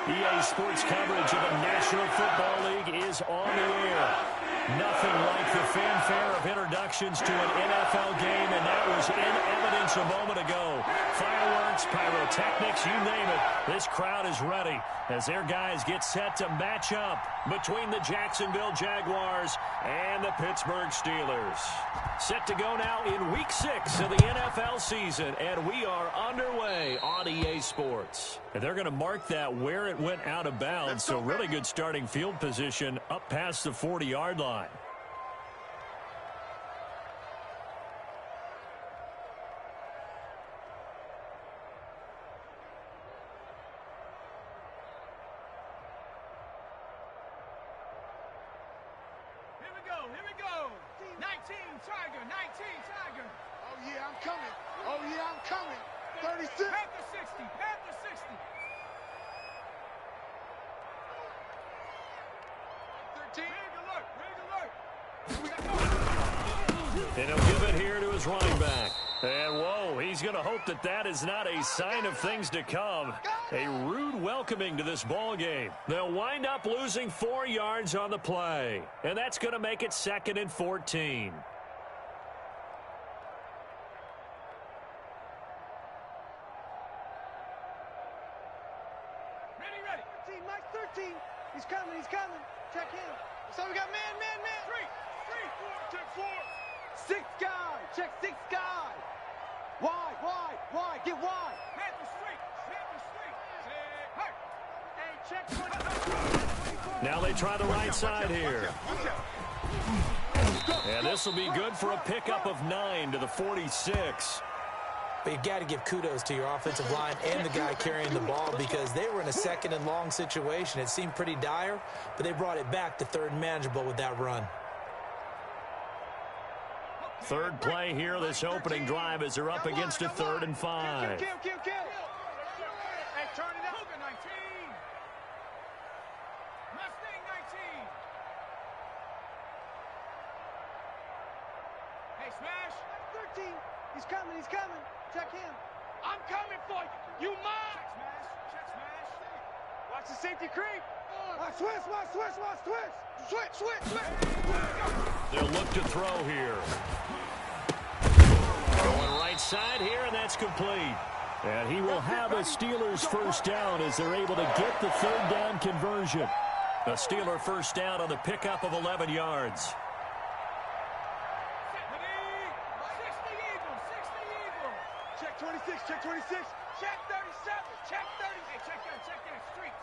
EA Sports coverage of the National Football League is on the air. Nothing like the fanfare of introductions to an NFL game, and that was in evidence a moment ago. Fireworks, pyrotechnics, you name it. This crowd is ready as their guys get set to match up between the Jacksonville Jaguars and the Pittsburgh Steelers. Set to go now in Week 6 of the NFL season, and we are underway on EA Sports. And they're going to mark that where it went out of bounds, so really good starting field position up past the 40-yard line. Here we go. 19 Tiger, 19 Tiger. Oh, yeah, I'm coming. Oh, yeah, I'm coming. 36. Panther 60, Panther 60. 13. Rig alert. And he'll give it here to his running back. And, whoa, he's going to hope that that is not a sign of things to come. A rude welcoming to this ball game. They'll wind up losing 4 yards on the play. And that's going to make it 2nd and 14. Ready. 13, Mike 13. He's coming. Check him. So we got man. 3, 4, check 4. 6 guy. Check 6 guy. Wide. Get wide. Panther street. Hey, check 20. Now they try the right side here. And this will be good for a pickup of 9 to the 46. But you've got to give kudos to your offensive line and the guy carrying the ball because they were in a 2nd and long situation. It seemed pretty dire, but they brought it back to 3rd and manageable with that run. Third play here, this opening drive as they're up against a 3rd and 5. Kill. Hey, turn it up. 19. Mustang 19. Hey, smash. 13. He's coming. Check him. I'm coming for you. You mine. Check smash. Watch the safety creep. Watch switch. Switch. They'll look to throw here. Going right side here, and that's complete. And he will have a Steelers first down as they're able to get the 3rd down conversion. A Steeler first down on the pickup of 11 yards. 60 Eagle. Check 26. Check 37. Check 30. Hey, check that. Street.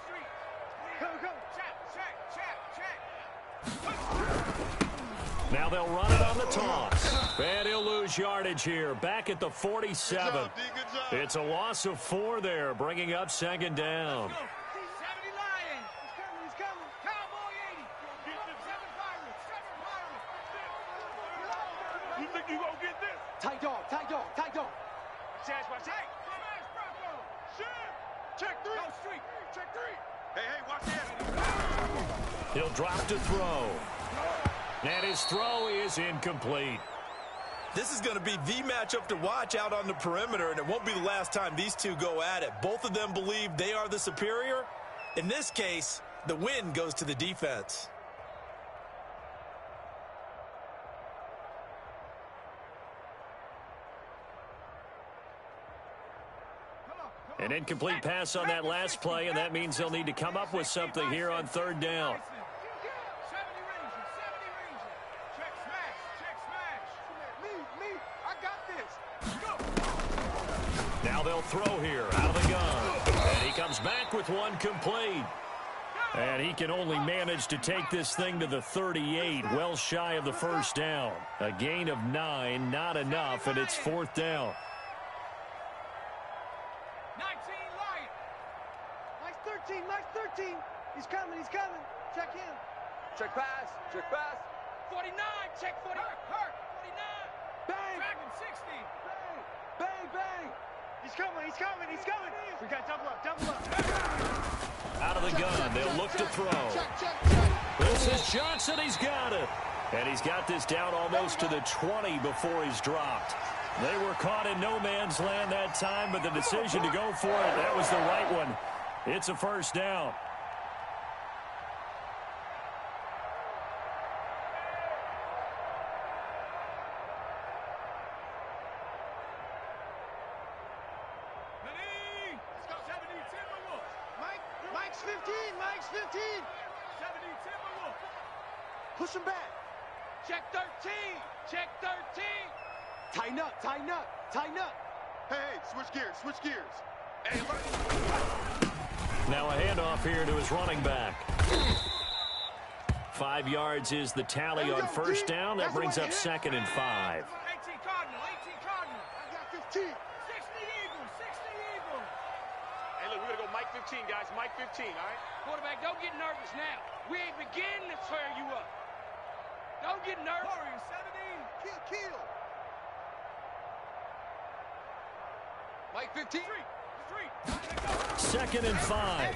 Come. Check. Now they'll run it on the toss. And he'll lose yardage here. Back at the 47. Good job. It's a loss of 4 there, bringing up 2nd down. 70 Lions. He's coming. Cowboy 80. 7 Pirates. You think you gonna get this? Tight dog. Smash Bronco. Check 3. Go street. Check 3. Hey, watch that. He'll drop to throw. And his throw is incomplete. This is going to be the matchup to watch out on the perimeter, and it won't be the last time these two go at it. Both of them believe they are the superior. In this case, the win goes to the defense. An incomplete pass on that last play, and that means they'll need to come up with something here on 3rd down. 70 Ranger. Me. I got this. Now they'll throw here out of the gun. And he comes back with one complete. And he can only manage to take this thing to the 38, well shy of the first down. A gain of 9, not enough, and it's 4th down. 19 Lion. Mike 13. He's coming. Check him. Check pass. 49. Check 40. Hurt. 49. Bang. Dragon 60. Bang. He's coming. We got double up. Out of the gun, they'll look to throw. Check. This is Johnson, he's got it. And he's got this down almost to the 20 before he's dropped. They were caught in no man's land that time, but the decision to go for it, that was the right one. It's a first down. Mike's 15. Mike's 15. 70 Timberwolves. Push him back. Check 13. Check 13. Tighten up. Tighten up. Tighten up. Hey, switch gears. Switch gears. Hey, now a handoff here to his running back. 5 yards is the tally on first down. That brings up 2nd and 5. 18 Cardinal. 18 Cardinal. I got 15. 60 Eagles. 60 Eagles. Hey, look, we're going to go Mike 15, guys. Mike 15, all right? Quarterback, don't get nervous now. We ain't beginning to tear you up. Don't get nervous. Warriors, 70. Kill. Mike 15. 3. 2nd and 5.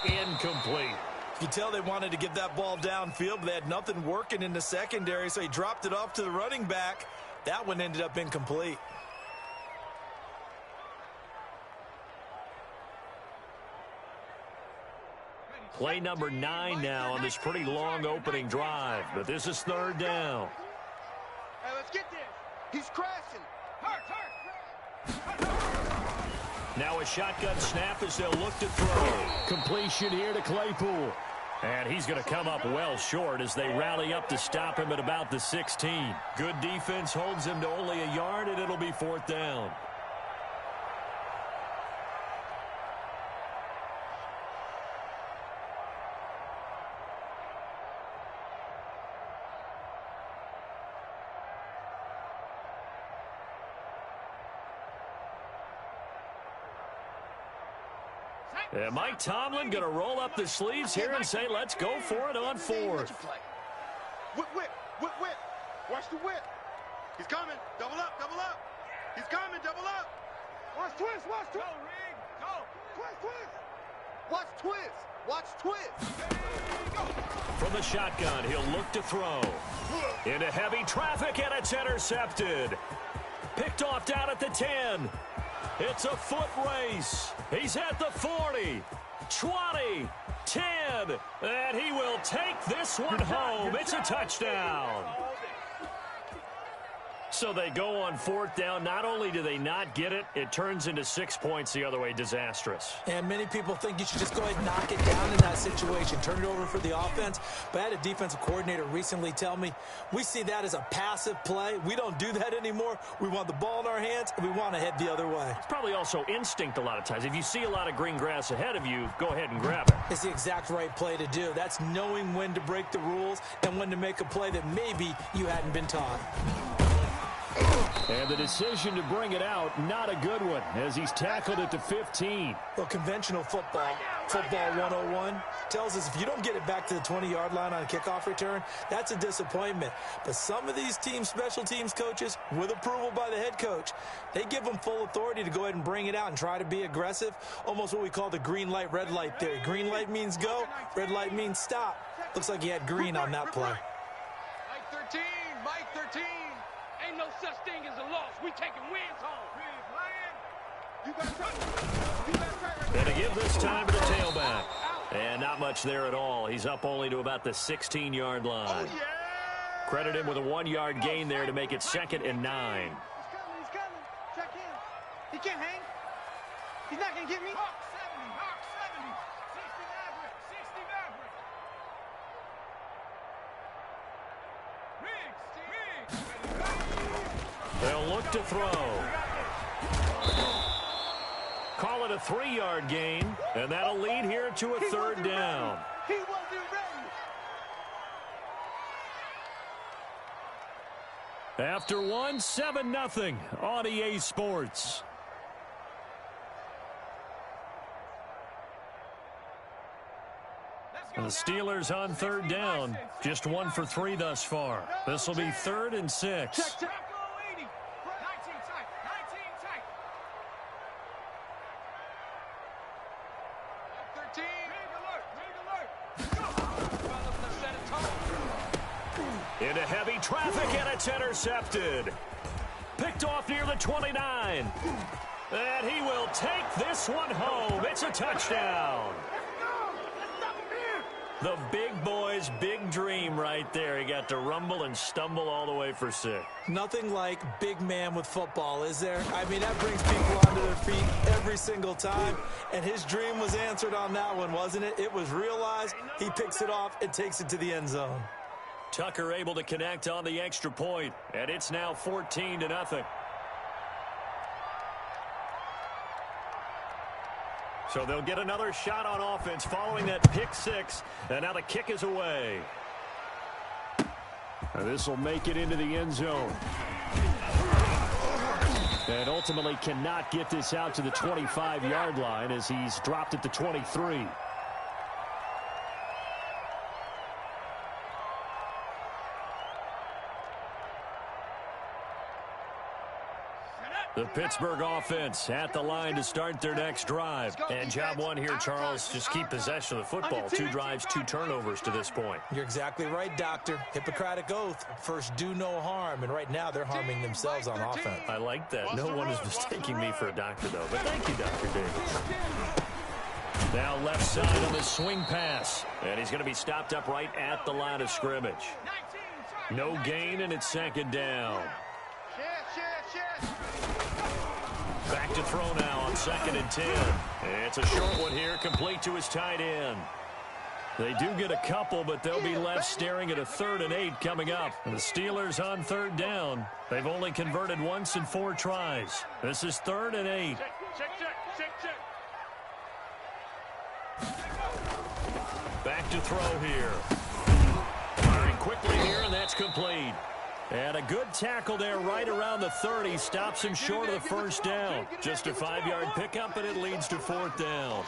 Incomplete. You tell they wanted to get that ball downfield, but they had nothing working in the secondary, so he dropped it off to the running back. That one ended up incomplete. Play number 9 now on this pretty long opening drive, but this is 3rd down. Hey, let's get this. He's crashing. Hurt. Now a shotgun snap as they'll look to throw. Completion here to Claypool. And he's going to come up well short as they rally up to stop him at about the 16. Good defense holds him to only a yard, and it'll be 4th down. And Mike Tomlin going to roll up the sleeves here and say, let's go for it on 4th. Whip. Watch the whip. He's coming. Double up. He's coming. Double up. Watch twist. Go, Rig. Go. Twist. Watch twist. From the shotgun, he'll look to throw. Into heavy traffic, and it's intercepted. Picked off down at the 10. It's a foot race. He's at the 40, 20, 10, and he will take this one home. It's a touchdown. So they go on 4th down. Not only do they not get it, it turns into 6 points the other way. Disastrous. And many people think you should just go ahead and knock it down in that situation. Turn it over for the offense. But I had a defensive coordinator recently tell me, we see that as a passive play. We don't do that anymore. We want the ball in our hands, and we want to head the other way. It's probably also instinct a lot of times. If you see a lot of green grass ahead of you, go ahead and grab it. It's the exact right play to do. That's knowing when to break the rules and when to make a play that maybe you hadn't been taught. And the decision to bring it out, not a good one, as he's tackled it to 15. Well, conventional football 101, tells us if you don't get it back to the 20-yard line on a kickoff return, that's a disappointment. But some of these team special teams coaches, with approval by the head coach, they give them full authority to go ahead and bring it out and try to be aggressive, almost what we call the green light, red light theory. Green light means go, red light means stop. Looks like he had green on that play. Mike 13. Ain't no such thing as a loss. We taking wins home. And to give this time to the tailback. And not much there at all. He's up only to about the 16-yard line. Credit him with a 1-yard gain there to make it 2nd and 9. He's coming. Check in. He can't hang. He's not going to get me. Hawk 70. 60 Maverick. Riggs. They'll look to throw. Call it a 3-yard gain, and that'll lead here to a 3rd down. He wasn't ready. After one, 7-0 on EA Sports. And the Steelers on 3rd down, just 1 for 3 thus far. This will be 3rd and 6. Into heavy traffic, and it's intercepted. Picked off near the 29. And he will take this one home. It's a touchdown. The big boy's big dream right there. He got to rumble and stumble all the way for 6. Nothing like big man with football, is there? I mean, that brings people onto their feet every single time. And his dream was answered on that one, wasn't it? It was realized. He picks it off and takes it to the end zone. Tucker able to connect on the extra point, and it's now 14-0. So they'll get another shot on offense following that pick 6, and now the kick is away. This will make it into the end zone. And ultimately cannot get this out to the 25-yard line as he's dropped at the 23. The Pittsburgh offense at the line to start their next drive. And job one here, Charles, just keep possession of the football. 2 drives, 2 turnovers to this point. You're exactly right, Doctor. Hippocratic oath. First, do no harm. And right now, they're harming themselves on offense. I like that. No one is mistaking me for a doctor, though. But thank you, Dr. Davis. Now left side on the swing pass. And he's going to be stopped up right at the line of scrimmage. No gain, and it's 2nd down. Back to throw now on 2nd and 10. It's a short one here, complete to his tight end. They do get a couple, but they'll be left staring at a 3rd and 8 coming up. And the Steelers on 3rd down. They've only converted once in 4 tries. This is 3rd and 8. Back to throw here. Firing quickly here, and that's complete. And a good tackle there right around the 30. Stops him short of the 1st down. Just a 5-yard pickup, and it leads to 4th down.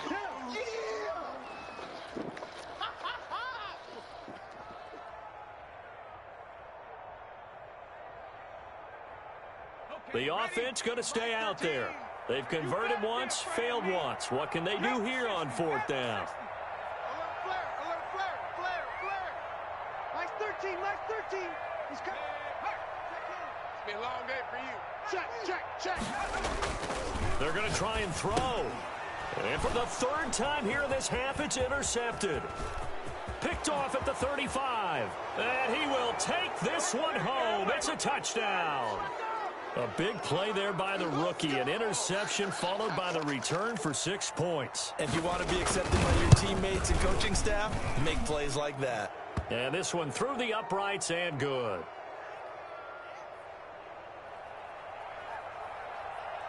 The offense going to stay out there. They've converted once, failed once. What can they do here on 4th down? Alert, flare. Nice 13. He's coming. It's been a long day for you. Check. They're going to try and throw. And for the 3rd time here in this half, it's intercepted. Picked off at the 35. And he will take this one home. It's a touchdown. A big play there by the rookie. An interception followed by the return for 6 points. If you want to be accepted by your teammates and coaching staff, make plays like that. And this one through the uprights and good.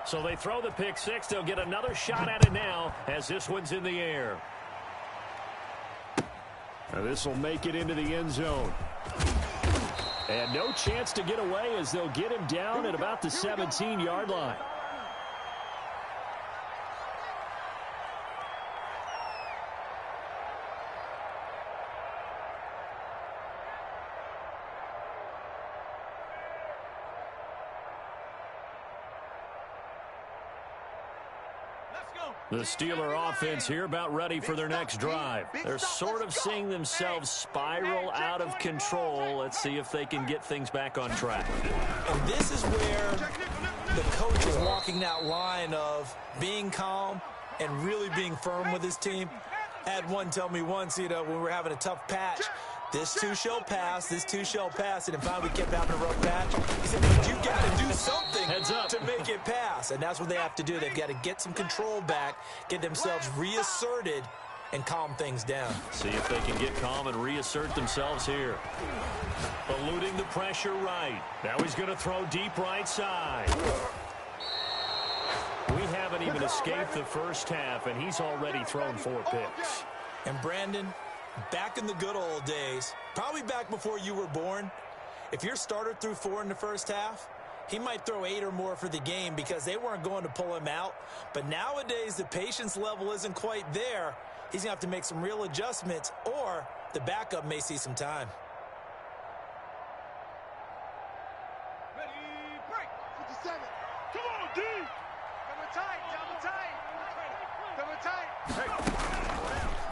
So they throw the pick 6. They'll get another shot at it now as this one's in the air. And this will make it into the end zone. And no chance to get away as they'll get him down at about the 17-yard line. The Steeler offense here about ready for their next drive. They're sort of seeing themselves spiral out of control. Let's see if they can get things back on track. And this is where the coach is walking that line of being calm and really being firm with his team. I had one tell me once, when we were having a tough patch, this too shall pass, and then finally we kept having a rough patch. He said, but you got to do something to make it pass, and that's what they have to do. They've got to get some control back, get themselves reasserted, and calm things down. See if they can get calm and reassert themselves here. Eluding the pressure right. Now he's going to throw deep right side. We haven't even escaped the first half, and he's already thrown 4 picks. And Brandon, back in the good old days, probably back before you were born, if your starter threw 4 in the first half, he might throw 8 or more for the game because they weren't going to pull him out. But nowadays, the patience level isn't quite there. He's going to have to make some real adjustments, or the backup may see some time. Ready, break. 57. Come on, D. Double tight.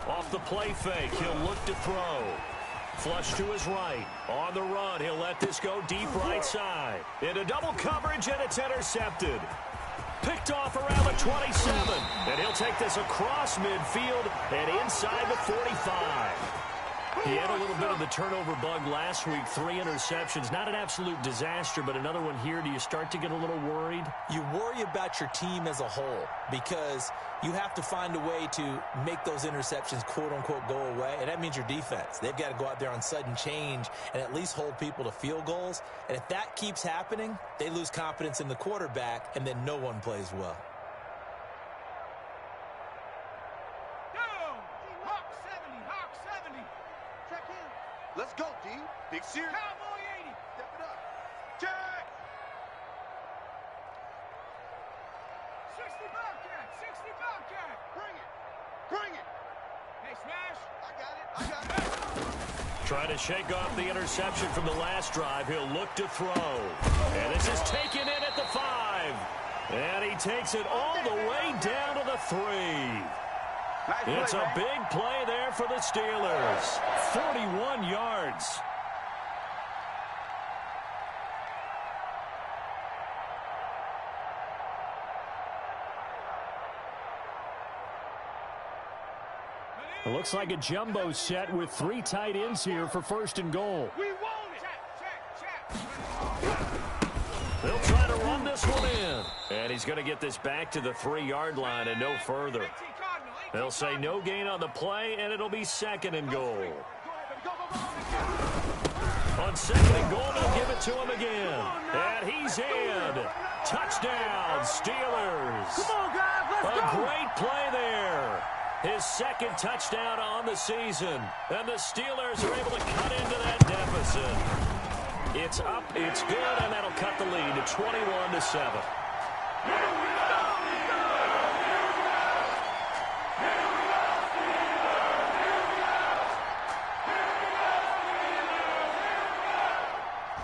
Off the play fake, he'll look to throw. Flush to his right. On the run, he'll let this go deep right side. Into double coverage, and it's intercepted. Picked off around the 27. And he'll take this across midfield and inside the 45. He had a little bit of the turnover bug last week, 3 interceptions. Not an absolute disaster, but another one here. Do you start to get a little worried? You worry about your team as a whole because you have to find a way to make those interceptions, quote-unquote, go away, and that means your defense. They've got to go out there on sudden change and at least hold people to field goals. And if that keeps happening, they lose confidence in the quarterback, and then no one plays well. Let's go, D. Big Sears. Cowboy 80. Step it up. Check. 60 Bobcat. 60 Bobcat. Bring it. Bring it. Hey, Smash. I got it. Trying to shake off the interception from the last drive. He'll look to throw. And this is taken in at the 5. And he takes it all the way down to the 3. It's a big play there for the Steelers. 41 yards. It looks like a jumbo set with 3 tight ends here for 1st and goal. We want it. Check. They'll try to run this one in. And he's going to get this back to the 3-yard line and no further. They'll say no gain on the play, and it'll be 2nd and goal. On 2nd and goal, they'll give it to him again. And he's in. Touchdown, Steelers. Come on, guys, let's go. go. A great play there. His 2nd touchdown on the season. And the Steelers are able to cut into that deficit. It's up, it's good, and that'll cut the lead to 21-7.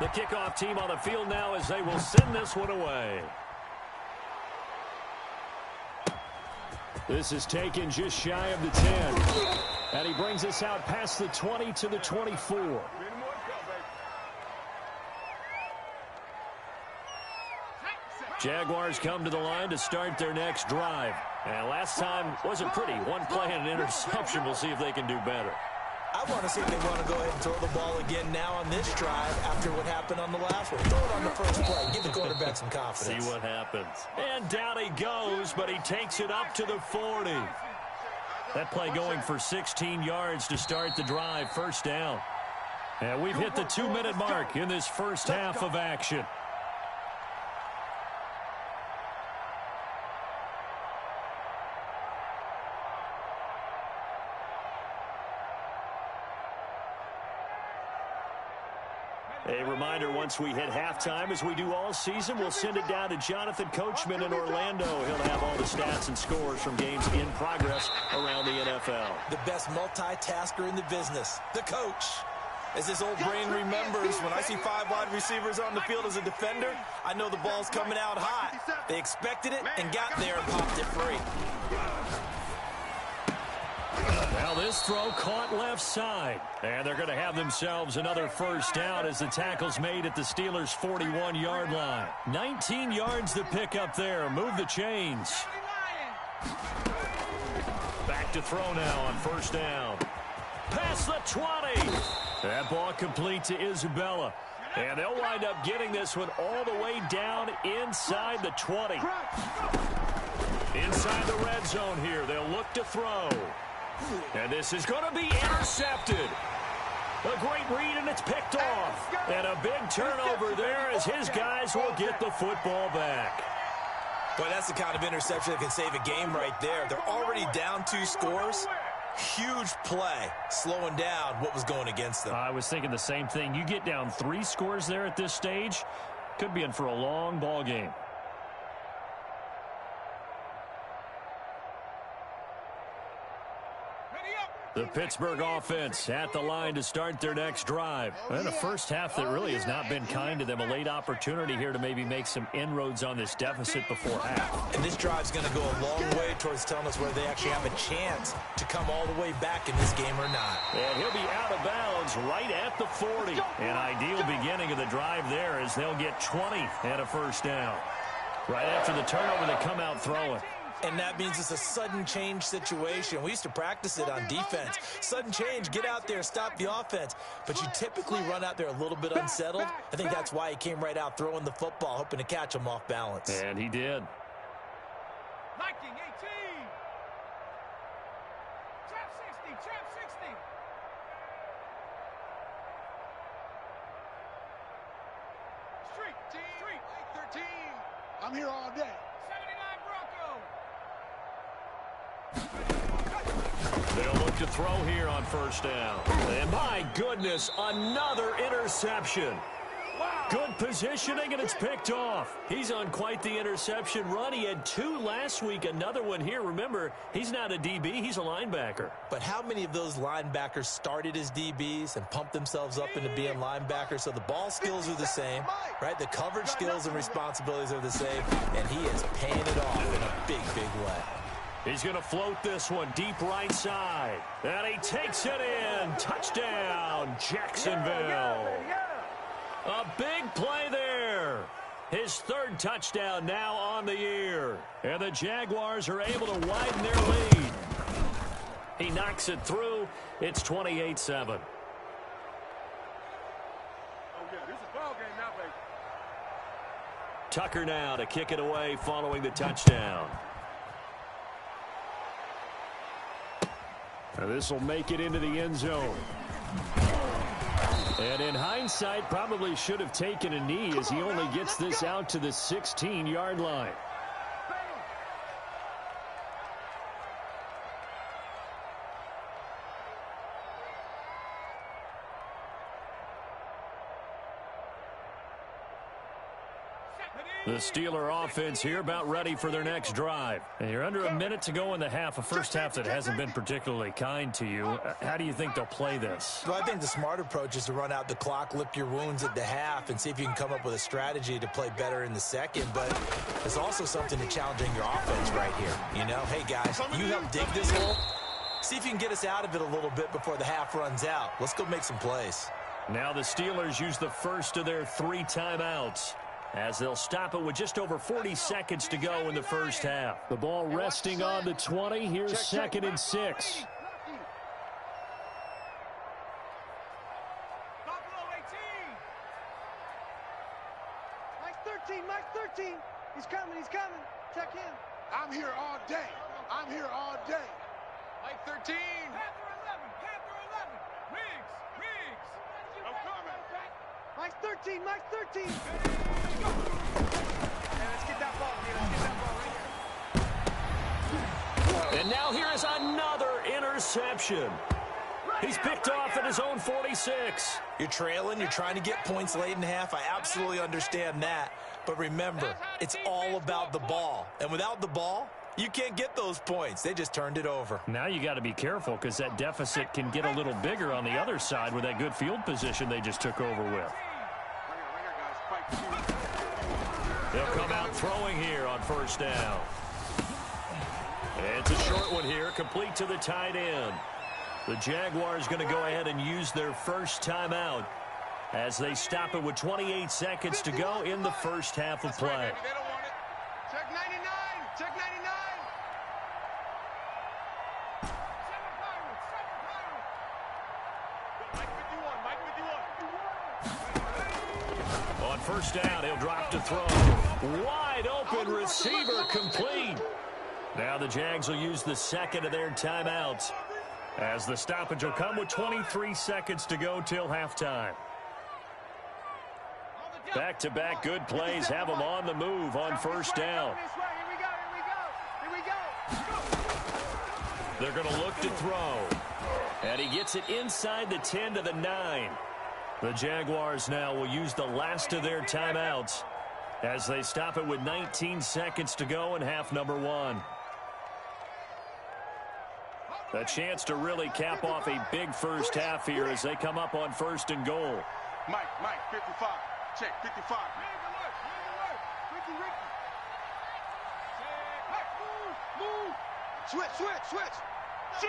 The kickoff team on the field now as they will send this one away. This is taken just shy of the 10. And he brings us out past the 20 to the 24. Jaguars come to the line to start their next drive. And last time wasn't pretty. 1 play and an interception. We'll see if they can do better. I want to see if they want to go ahead and throw the ball again now on this drive after what happened on the last one. Throw it on the first play. Give the quarterback some confidence. See what happens. And down he goes, but he takes it up to the 40. That play going for 16 yards to start the drive. 1st down. And we've hit the 2-minute mark in this first half of action. A reminder, once we hit halftime, as we do all season, we'll send it down to Jonathan Coachman in Orlando. He'll have all the stats and scores from games in progress around the NFL. The best multitasker in the business, the coach. As his old brain remembers, when I see 5 wide receivers on the field as a defender, I know the ball's coming out hot. They expected it and got there and popped it free. Now this throw caught left side. And they're going to have themselves another 1st down as the tackle's made at the Steelers' 41-yard line. 19 yards to pick up there. Move the chains. Back to throw now on 1st down. Past the 20. That ball complete to Isabella. And they'll wind up getting this one all the way down inside the 20. Inside the red zone here. They'll look to throw. And this is going to be intercepted. A great read, and it's picked off. And a big turnover there as his guys will get the football back. Boy, that's the kind of interception that can save a game right there. They're already down 2 scores. Huge play, slowing down what was going against them. I was thinking the same thing. You get down 3 scores there at this stage, could be in for a long ball game. The Pittsburgh offense at the line to start their next drive. And a first half that really has not been kind to them. A late opportunity here to maybe make some inroads on this deficit before half. And this drive's going to go a long way towards telling us whether they actually have a chance to come all the way back in this game or not. And he'll be out of bounds right at the 40. An ideal beginning of the drive there as they'll get 20 and a 1st down. Right after the turnover, they come out throwing. And that means it's a sudden change situation. We used to practice it on defense. Sudden change, get out there, stop the offense. But you typically run out there a little bit unsettled. I think that's why he came right out throwing the football, hoping to catch him off balance. And he did. Viking 18. Trap 60, trap 60. Street, 13. I'm here all day. 79 Bronco. They'll look to throw here on first down. And my goodness, another interception. Wow. Good positioning, and it's picked off. He's on quite the interception run. He had 2 last week, another one here. Remember, he's not a DB, he's a linebacker. But how many of those linebackers started as DBs and pumped themselves up into being linebackers? So the ball skills are the same, right? The coverage skills and responsibilities are the same, and he is paying it off in a big, big way. He's going to float this one deep right side. And he takes it in. Touchdown, Jacksonville. A big play there. His 3rd touchdown now on the year. And the Jaguars are able to widen their lead. He knocks it through. It's 28-7. Oh, yeah, this is a ball game now, baby. Tucker now to kick it away following the touchdown. This will make it into the end zone. And in hindsight, probably should have taken a knee as he only gets this out to the 16-yard line. The Steeler offense here about ready for their next drive. And you're under a minute to go in the half, a first half that hasn't been particularly kind to you. How do you think they'll play this? Well, I think the smart approach is to run out the clock, lick your wounds at the half, and see if you can come up with a strategy to play better in the second. But there's also something to challenging your offense right here. You know, hey, guys, you help dig this hole. See if you can get us out of it a little bit before the half runs out. Let's go make some plays. Now the Steelers use the first of their 3 timeouts, as they'll stop it with just over 40 seconds to go in the first half. The ball resting on the 20. Here's 2nd and 6. Mike 13. He's coming. Check him. I'm here all day. Mike 13. Panther 11. Riggs. I'm coming. Mike 13. Hey, let's get that ball, right here. And now here is another interception. He's picked off at his own 46. You're trailing. You're trying to get points late in half. I absolutely understand that. But remember, it's all about the ball. And without the ball, you can't get those points. They just turned it over. Now you got to be careful because that deficit can get a little bigger on the other side with that good field position they just took over with. They'll come out throwing here on first down. It's a short one here, complete to the tight end. The Jaguars going to go ahead and use their first timeout as they stop it with 28 seconds to go in the first half of play. They don't want it. Check 99. Check 99. On first down, he'll drop to throw. Wide open receiver complete. Now the Jags will use the second of their timeouts as the stoppage will come with 23 seconds to go till halftime. Back-to-back good plays have them on the move on first down. Here we go. They're going to look to throw. And he gets it inside the 10 to the 9. The Jaguars now will use the last of their timeouts as they stop it with 19 seconds to go in half number 1. A chance to really cap off a big first half here as they come up on 1st and goal. Mike, 55. Check, 55. Switch. Shoot.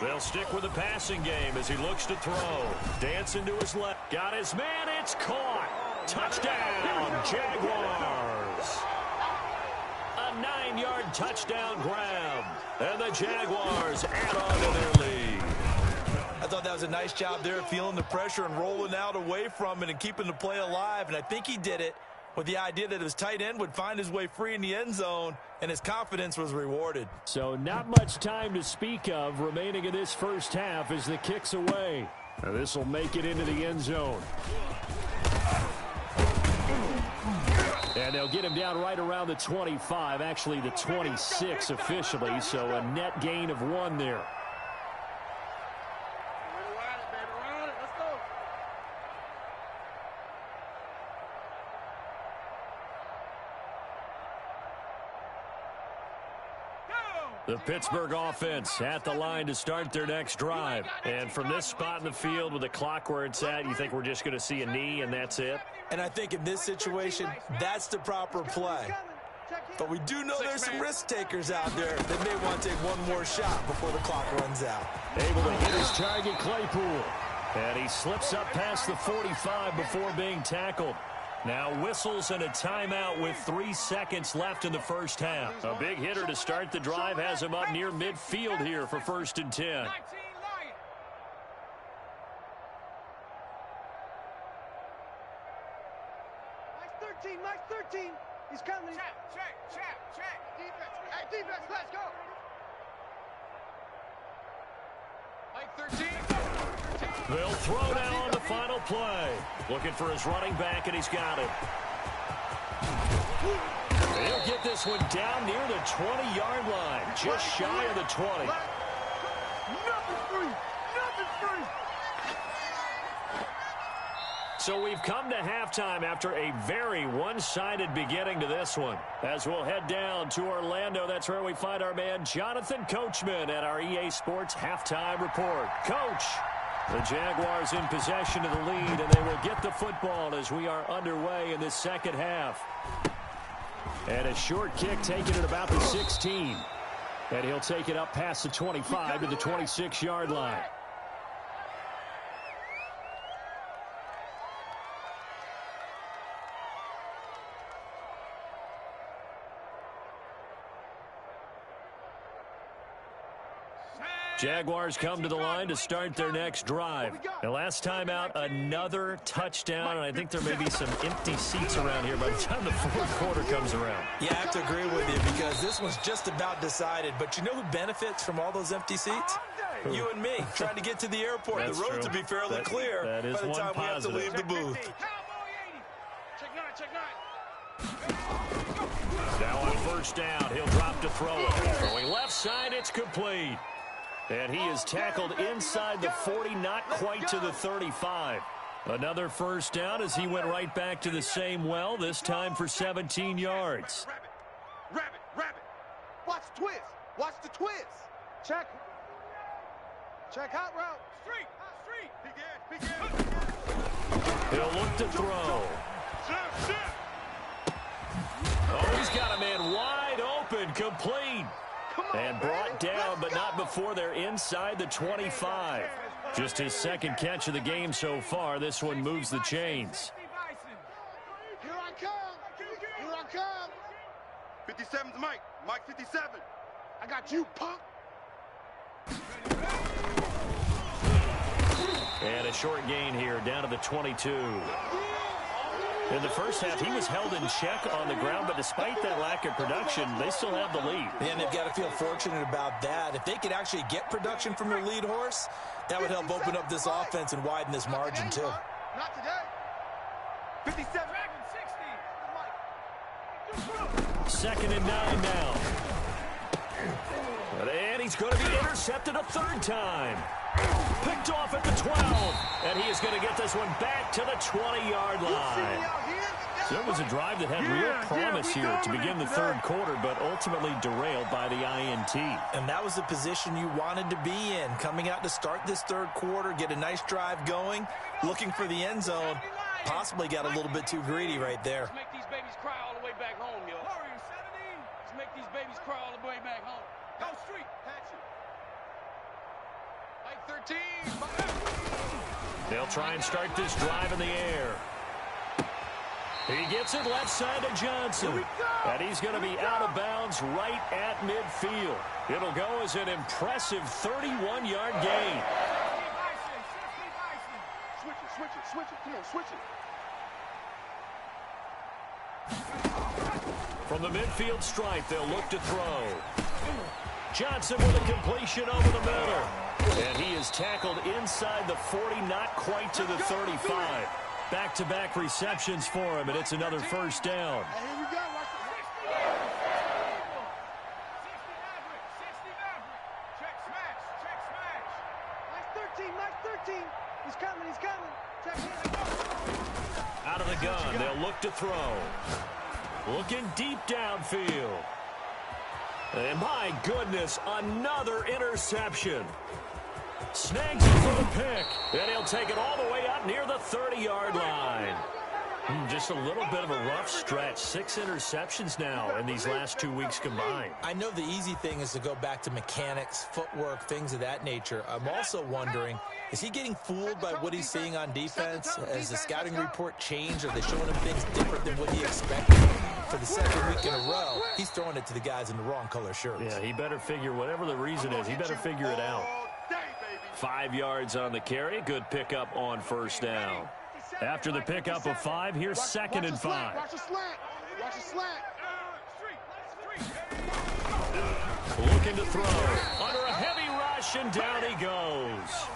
They'll stick with the passing game as he looks to throw. Dancing to his left. Got his man. It's caught. Touchdown, Jaguars. A 9-yard touchdown grab. And the Jaguars add on to their lead. I thought that was a nice job there, feeling the pressure and rolling out away from it and keeping the play alive. And I think he did it with the idea that his tight end would find his way free in the end zone, and his confidence was rewarded. So not much time to speak of remaining in this first half as the kick's away. Now this will make it into the end zone. And they'll get him down right around the 25, actually the 26 officially, so a net gain of 1 there. The Pittsburgh offense at the line to start their next drive. And from this spot in the field with the clock where it's at, you think we're just going to see a knee and that's it? And I think in this situation, that's the proper play. But we do know there's some risk takers out there that may want to take one more shot before the clock runs out. Able to hit his target, Claypool. And he slips up past the 45 before being tackled. Now whistles and a timeout with 3 seconds left in the first half. A big hitter to start the drive has him up near midfield here for 1st and 10. Mike 13, Mike 13. He's coming. Check. Defense. Hey, defense, let's go. Mike 13. They'll throw now on the final play. Looking for his running back, and he's got it. He'll get this one down near the 20-yard line, just shy of the 20. Nothing free. So we've come to halftime after a very one-sided beginning to this one. As we'll head down to Orlando, that's where we find our man Jonathan Coachman at our EA Sports Halftime Report. Coach, the Jaguars in possession of the lead, and they will get the football as we are underway in this second half. And a short kick taken at about the 16. And he'll take it up past the 25 to the 26-yard line. Jaguars come to the line to start their next drive. The last time out, another touchdown, and I think there may be some empty seats around here by the time the fourth quarter comes around. Yeah, I have to agree with you because this one's just about decided. But you know who benefits from all those empty seats? You and me, trying to get to the airport. That's the roads true. will be fairly clear that is by the time we have to leave the booth. Check 9. Now on first down, he'll drop to throw it. Throwing left side, it's complete. And he is tackled inside the 40, not quite to the 35. Another first down as he went right back to the same well, this time for 17 yards. Rabbit. Watch the twist. Check hot route. Street. Big ass. He'll look to throw. Oh, he's got a man wide open, complete. And brought down, but not before they're inside the 25. Just his second catch of the game so far. This one moves the chains. Here I come. 57's Mike. Mike 57. I got you, punk. And a short gain here, down to the 22. In the first half, he was held in check on the ground, but despite that lack of production, they still have the lead. And they've got to feel fortunate about that. If they could actually get production from their lead horse, that would help open up this offense and widen this margin, too. Not today. 57. 2nd and 9 now. And he's going to be intercepted a third time. Picked off at the 12. And he is going to get this one back to the 20-yard line. So it was a drive that had real promise here to begin the third quarter, but ultimately derailed by the INT. And that was the position you wanted to be in, coming out to start this third quarter, get a nice drive going, looking for the end zone. Possibly got a little bit too greedy right there. Let's make these babies cry all the way back home, yo. Let's make these babies cry all the way back home. Go street. Patch it. Mike 13. They'll try and start this drive in the air. He gets it left side to Johnson. And he's going to be out of bounds right at midfield. It'll go as an impressive 31-yard gain. Switch it. Come on, switch it. From the midfield stripe, they'll look to throw. Johnson with a completion over the middle. And he is tackled inside the 40, not quite to the 35. Back-to-back receptions for him, and it's another first down. Hey, here we go. Watch the 13. He's coming. Check it. Out of the gun, they'll look to throw. Looking deep downfield. And my goodness, another interception. Snags it for the pick. And he'll take it all the way up near the 30-yard line. Just a little bit of a rough stretch. 6 interceptions now in these last 2 weeks combined. I know the easy thing is to go back to mechanics, footwork, things of that nature. I'm also wondering, is he getting fooled by what he's seeing on defense? Has the scouting report changed? Are they showing him things different than what he expected? For the second week in a row, he's throwing it to the guys in the wrong color shirts. Yeah, he better figure, whatever the reason is, he better figure it out. 5 yards on the carry. Good pickup on first down. After the pickup of 5, here's second and 5. Watch the slant. Looking to throw. Under a heavy rush, and down he goes.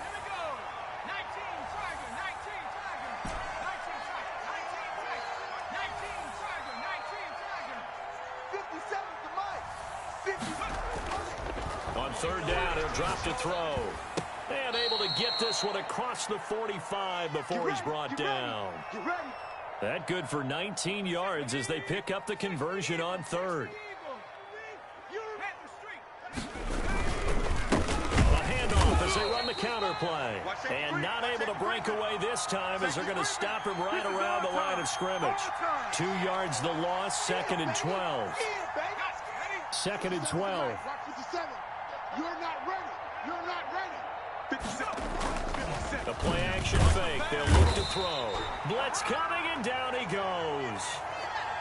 On third down, he'll drop to throw. And able to get this one across the 45 before he's brought down. That good for 19 yards as they pick up the conversion on third. A handoff as they run the counter play. And not able to break away this time as they're going to stop him right around the line of scrimmage. 2 yards the loss, second and 12. Second and 12. You're not ready. The play action fake. They'll look to throw. Blitz coming, and down he goes.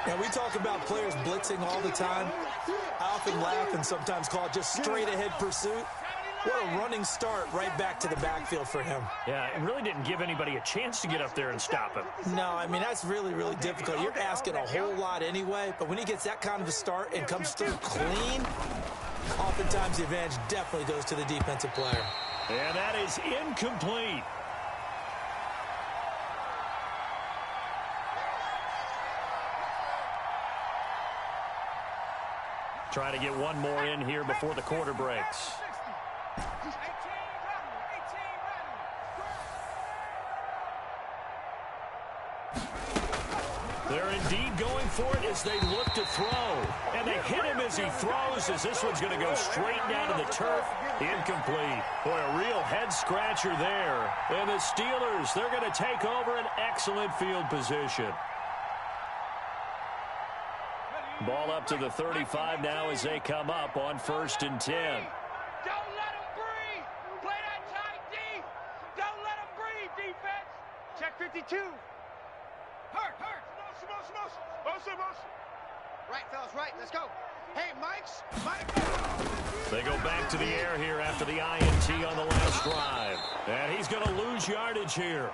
Now, we talk about players blitzing all the time. I often laugh and sometimes call it just straight-ahead pursuit. What a running start right back to the backfield for him. Yeah, it really didn't give anybody a chance to get up there and stop him. No, I mean, that's really, really difficult. You're asking a whole lot anyway, but when he gets that kind of a start and comes through clean, oftentimes the advantage definitely goes to the defensive player. And that is incomplete. Trying to get one more in here before the quarter breaks. They're indeed going for it as they look to throw. And they hit him as he throws, as this one's going to go straight down to the turf. Incomplete. Boy, a real head-scratcher there. And the Steelers, they're going to take over an excellent field position. Ball up to the 35 now as they come up on 1st and 10. Don't let him breathe. Play that tight D. Don't let him breathe, defense. Check 52. Hurt. Motion. Right, fellas, right. Let's go. Hey, Mike. They go back to the air here after the INT on the last drive. And he's going to lose yardage here,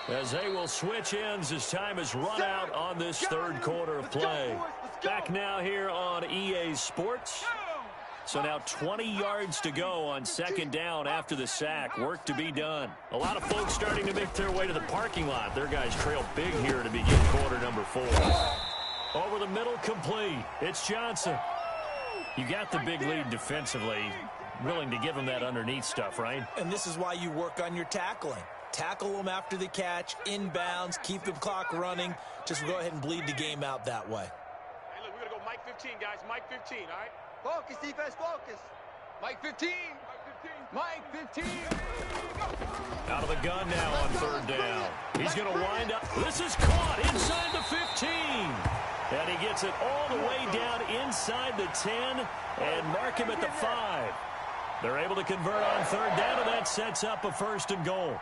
as they will switch ends as time is run out on this third quarter of play. Back now here on EA Sports. So now 20 yards to go on second down after the sack. Work to be done. A lot of folks starting to make their way to the parking lot. Their guys trail big here to begin quarter number 4. Over the middle, complete. It's Johnson. You got the big lead defensively. Willing to give him that underneath stuff, right? And this is why you work on your tackling. Tackle them after the catch, inbounds, keep the clock running. Just go ahead and bleed the game out that way. Hey, look, we're going to go Mike 15, guys. Mike 15, all right? Focus, defense, focus. Mike 15. Mike 15. Out of the gun now on third down. He's going to wind up. This is caught inside the 15. And he gets it all the way down inside the 10 and mark him at the 5. They're able to convert on third down, and that sets up a 1st and goal.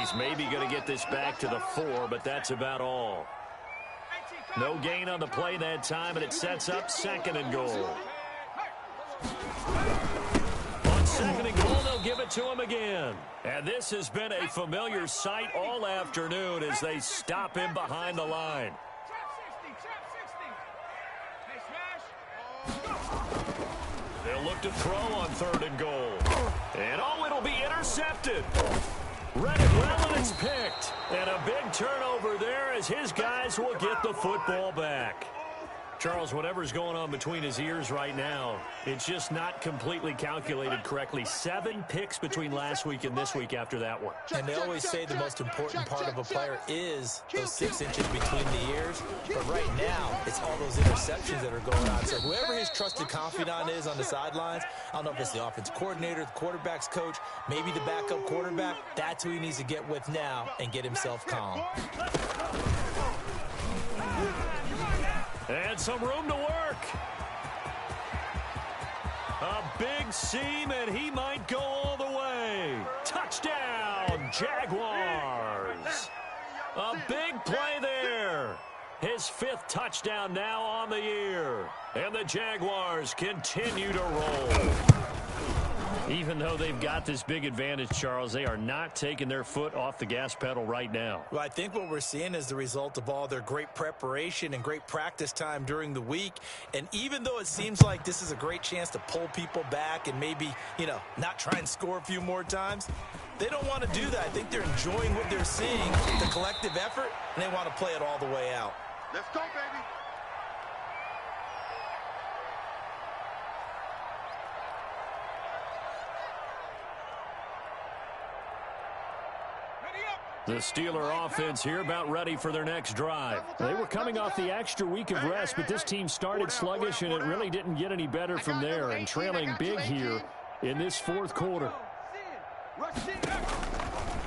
he's maybe going to get this back to the 4, but that's about all. No gain on the play that time, and it sets up 2nd and goal. On 2nd and goal, they'll give it to him again. And this has been a familiar sight all afternoon as they stop him behind the line. They'll look to throw on 3rd and goal. And it'll be intercepted. Read it well, and it's picked. And a big turnover there as his guys will get the football back. Charles, whatever's going on between his ears right now, it's just not completely calculated correctly. 7 picks between last week and this week after that one. And they always say the most important part of a player is those 6 inches between the ears. But right now, it's all those interceptions that are going on. So whoever his trusted confidant is on the sidelines, I don't know if it's the offensive coordinator, the quarterback's coach, maybe the backup quarterback, that's who he needs to get with now and get himself calm. And some room to work. A big seam, and he might go all the way. Touchdown, Jaguars. A big play there. His 5th touchdown now on the year. And the Jaguars continue to roll. Even though they've got this big advantage, Charles, they are not taking their foot off the gas pedal right now. Well, I think what we're seeing is the result of all their great preparation and great practice time during the week. And even though it seems like this is a great chance to pull people back and maybe, not try and score a few more times, they don't want to do that. I think they're enjoying what they're seeing, the collective effort, and they want to play it all the way out. Let's go, baby. The Steeler offense here about ready for their next drive. They were coming off the extra week of rest, but this team started sluggish, and it really didn't get any better from there, and trailing big here in this 4th quarter.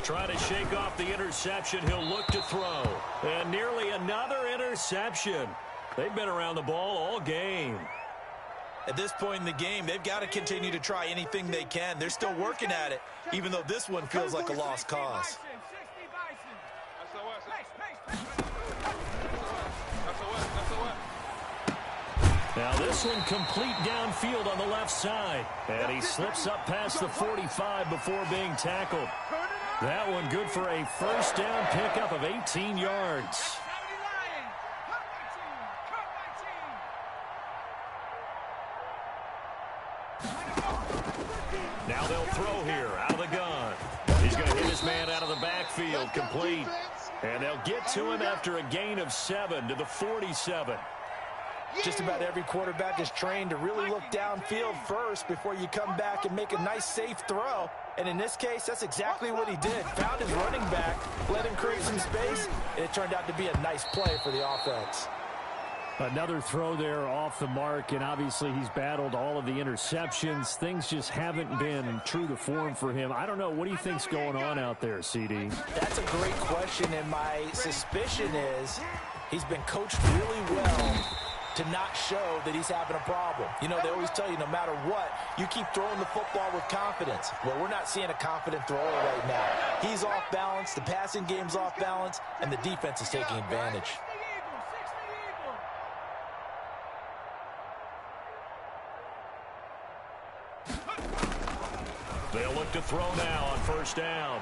Trying to shake off the interception. He'll look to throw. And nearly another interception. They've been around the ball all game. At this point in the game, they've got to continue to try anything they can. They're still working at it, even though this one feels like a lost cause. Now this one complete downfield on the left side. And he slips up past the 45 before being tackled. That one good for a 1st down pickup of 18 yards. Now they'll throw here out of the gun. He's going to hit his man out of the backfield, complete. And they'll get to him after a gain of 7 to the 47. Just about every quarterback is trained to really look downfield first before you come back and make a nice, safe throw. And in this case, that's exactly what he did. Found his running back, let him create some space, and it turned out to be a nice play for the offense. Another throw there off the mark, and obviously he's battled all of the interceptions. Things just haven't been true to form for him. I don't know. What do you think's going on out there, CD? That's a great question, and my suspicion is he's been coached really well to not show that he's having a problem. They always tell you no matter what, you keep throwing the football with confidence. Well, we're not seeing a confident thrower right now. He's off balance, the passing game's off balance, and the defense is taking advantage. They'll look to throw now on 1st down.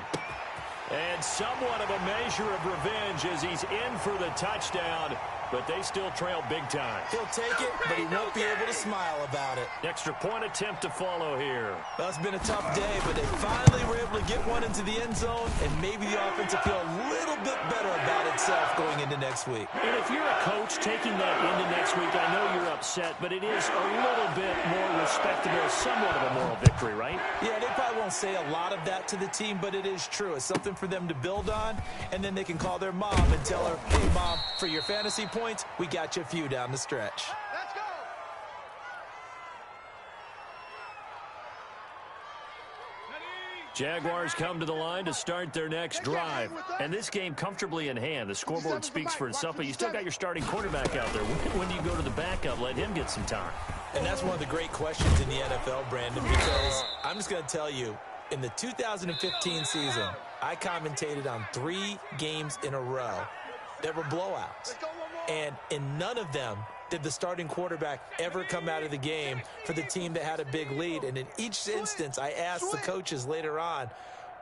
And somewhat of a measure of revenge as he's in for the touchdown, but they still trail big time. He'll take it, but he won't be able to smile about it. Extra point attempt to follow here. Well, it's been a tough day, but they finally were able to get one into the end zone, and maybe the offense will feel a little bit better about itself going into next week. And if you're a coach taking that into next week, I know you're upset, but it is a little bit more respectable, somewhat of a moral victory, right? Yeah, they probably won't say a lot of that to the team, but it is true. It's something for them to build on, and then they can call their mom and tell her, hey, Mom, for your fantasy points, we got you a few down the stretch. Let's go. Jaguars come to the line to start their next drive. And this game comfortably in hand. The scoreboard speaks for itself, but you still got your starting quarterback out there. When do you go to the backup? Let him get some time. And that's one of the great questions in the NFL, Brandon, because I'm just going to tell you, in the 2015 season, I commentated on 3 games in a row that were blowouts. And in none of them did the starting quarterback ever come out of the game for the team that had a big lead. And in each instance, I asked the coaches later on,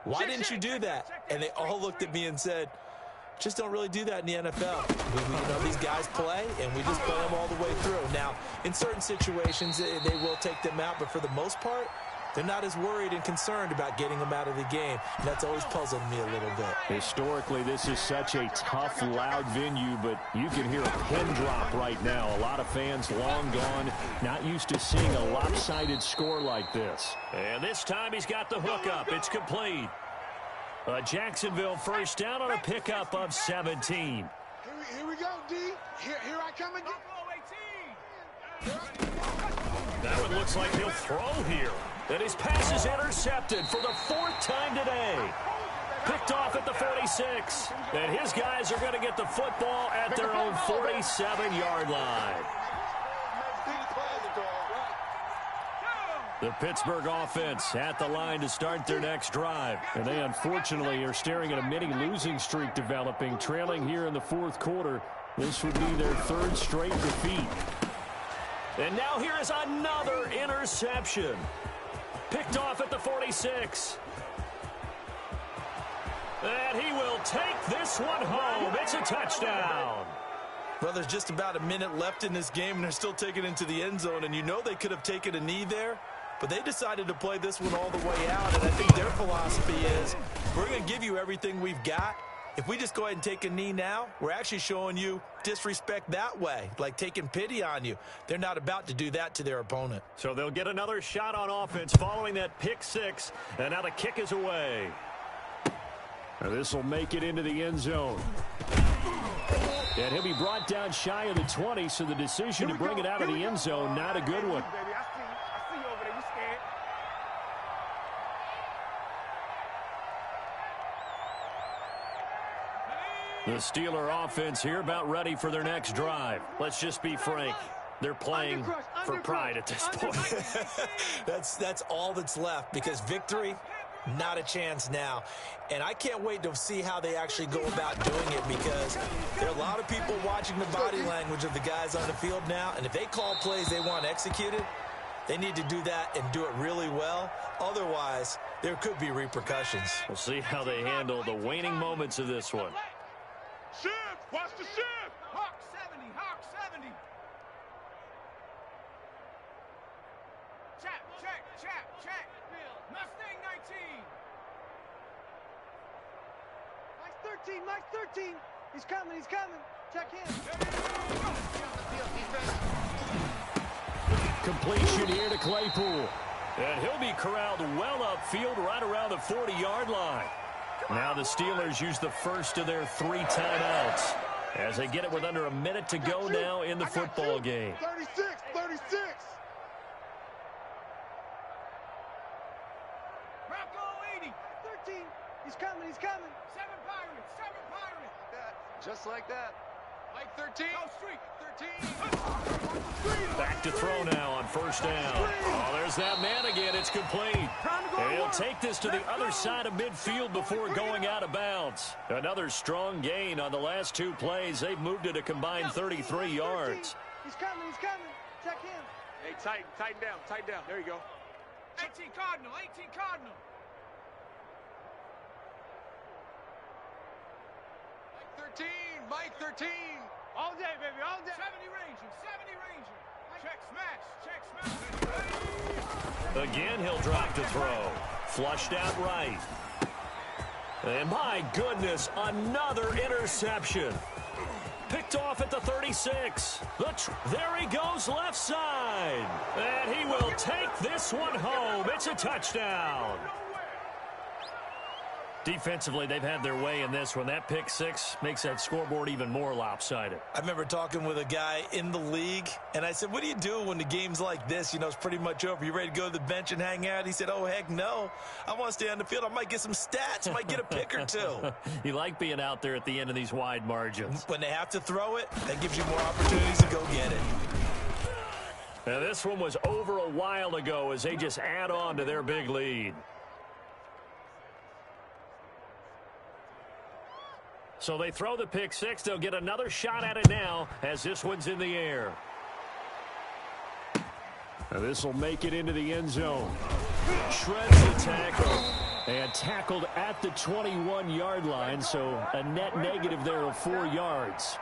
why didn't you do that? And they all looked at me and said, just don't really do that in the NFL. You know, these guys play, and we just play them all the way through. Now, in certain situations, they will take them out, but for the most part, they're not as worried and concerned about getting them out of the game. And that's always puzzled me a little bit. Historically, this is such a tough, loud venue, but you can hear a pin drop right now. A lot of fans long gone, not used to seeing a lopsided score like this. And this time he's got the hook up. It's complete. Jacksonville first down on a pickup of 17. Here we go, D. Here I come again. That one looks like he'll throw here. And his pass is intercepted for the 4th time today. Picked off at the 46. And his guys are going to get the football at their own 47-yard line. The Pittsburgh offense at the line to start their next drive. And they unfortunately are staring at a mini losing streak developing, trailing here in the 4th quarter. This would be their 3rd straight defeat. And now here is another interception. Picked off at the 46. And he will take this one home. It's a touchdown. Well, there's just about a minute left in this game, and they're still taking it into the end zone. And you know they could have taken a knee there, but they decided to play this one all the way out. And I think their philosophy is, we're going to give you everything we've got. If we just go ahead and take a knee now, we're actually showing you disrespect that way, like taking pity on you. They're not about to do that to their opponent. So they'll get another shot on offense following that pick 6, and now the kick is away. And this will make it into the end zone. And he'll be brought down shy of the 20, so the decision to bring it out of the end zone, not a good one. I see you over there. You scared? The Steeler offense here about ready for their next drive. Let's just be frank. They're playing for pride at this point. That's all that's left, because victory, not a chance now. And I can't wait to see how they actually go about doing it, because there are a lot of people watching the body language of the guys on the field now, and if they call plays they want executed, they need to do that and do it really well. Otherwise, there could be repercussions. We'll see how they handle the waning moments of this one. Shift! Watch the shift! Hawk 70, Hawk 70. Check. Mustang 19. Mike 13. He's coming. Check him. Completion here to Claypool. And he'll be corralled well upfield right around the 40-yard line. Now the Steelers use the first of their 3 timeouts as they get it with under a minute to go now in the football game. 36. Bronco 80. 13. He's coming. 7 Pirates. Just like that. Mike 13. Go streak. 13. Back to throw now on first down. Oh, there's that man again. It's complete. And he'll take this to the other side of midfield before going out of bounds. Another strong gain on the last 2 plays. They've moved it a combined 33 yards. He's coming. Check him. Hey, tighten down. There you go. 18 Cardinal. Mike 13. All day, baby, all day. 70 Ranger. Check smash. Again, he'll drop to throw. Flushed out right. And my goodness, another interception. Picked off at the 36. There he goes left side. And he will take this one home. It's a touchdown. Defensively, they've had their way in this one. That pick 6 makes that scoreboard even more lopsided. I remember talking with a guy in the league, and I said, what do you do when the game's like this? You know, it's pretty much over. You ready to go to the bench and hang out? He said, oh, heck no. I want to stay on the field. I might get some stats. I might get a pick or 2. You like being out there at the end of these wide margins. When they have to throw it, that gives you more opportunities to go get it. Now, this one was over a while ago as they just add on to their big lead. So they throw the pick six. They'll get another shot at it now as this one's in the air. This will make it into the end zone. Shreds the tackle. And tackled at the 21-yard line, so a net negative there of 4 yards.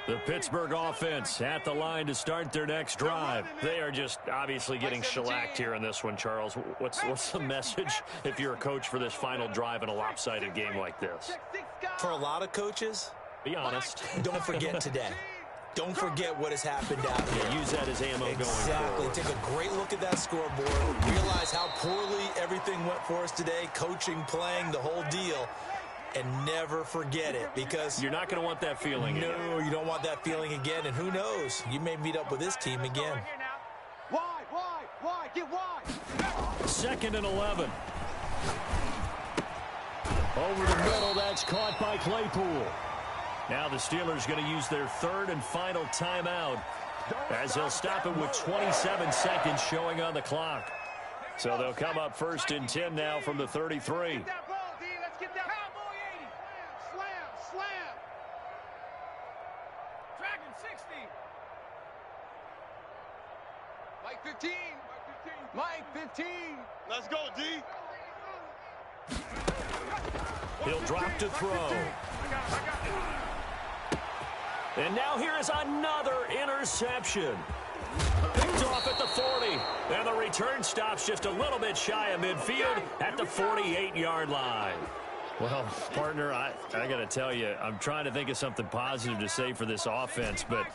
The Pittsburgh offense at the line to start their next drive. They are just obviously getting shellacked here in this one, Charles. What's the message if you're a coach for this final drive in a lopsided game like this? For a lot of coaches, be honest. Don't forget today. Don't forget what has happened out here. Yeah, use that as ammo going forward. Take a great look at that scoreboard. Realize how poorly everything went for us today. Coaching, playing, the whole deal. And never forget it, because you're not going to want that feeling again. No, you don't want that feeling again. And who knows? You may meet up with this team again. Wide, get wide. 2nd and 11. Over the middle, that's caught by Claypool. Now the Steelers going to use their 3rd and final timeout as they'll stop it with 27 seconds showing on the clock. So they'll come up 1st and 10 now from the 33. Dragon 60. Mike 15. Mike 15. Let's go, D. He'll drop to throw. And now here is another interception. Picked off at the 40. And the return stops just a little bit shy of midfield at the 48-yard line. Well, partner, I got to tell you, I'm trying to think of something positive to say for this offense, but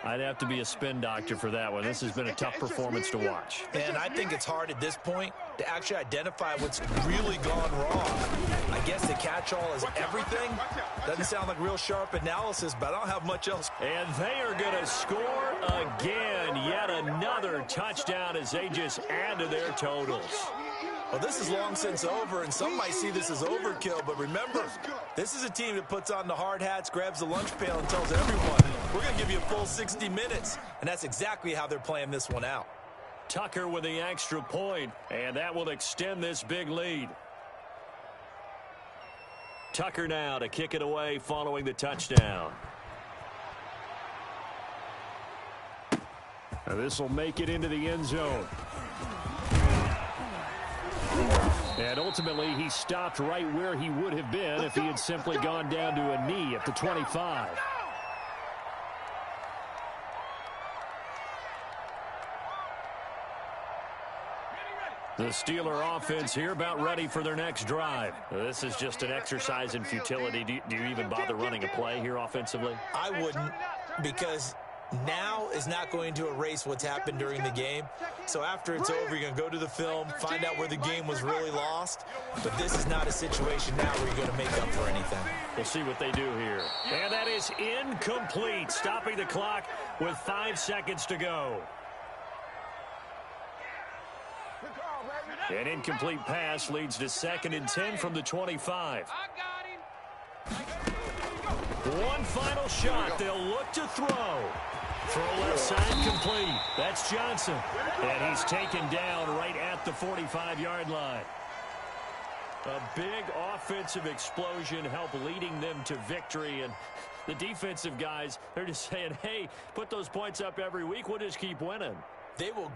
I'd have to be a spin doctor for that one. This has been a tough performance to watch. And I think it's hard at this point to actually identify what's really gone wrong. I guess the catch-all is everything. Doesn't sound like real sharp analysis, but I don't have much else. And they are going to score again. Yet another touchdown as they just add to their totals. Well, this is long since over, and some might see this as overkill. But remember, this is a team that puts on the hard hats, grabs the lunch pail, and tells everyone, we're going to give you a full 60 minutes. And that's exactly how they're playing this one out. Tucker with the extra point, and that will extend this big lead. Tucker now to kick it away following the touchdown. Now this will make it into the end zone. And ultimately, he stopped right where he would have been if he had simply gone down to a knee at the 25. The Steeler offense here about ready for their next drive. This is just an exercise in futility. Do you even bother running a play here offensively? I wouldn't, because now is not going to erase what's happened during the game. So after it's over, you're going to go to the film, find out where the game was really lost. But this is not a situation now where you're going to make up for anything. We'll see what they do here. And that is incomplete, stopping the clock with 5 seconds to go. An incomplete pass leads to 2nd and 10 from the 25. One final shot. They'll look to throw. Throw left side complete. That's Johnson. And he's taken down right at the 45-yard line. A big offensive explosion helped leading them to victory. And the defensive guys, they're just saying, hey, put those points up every week. We'll just keep winning. They will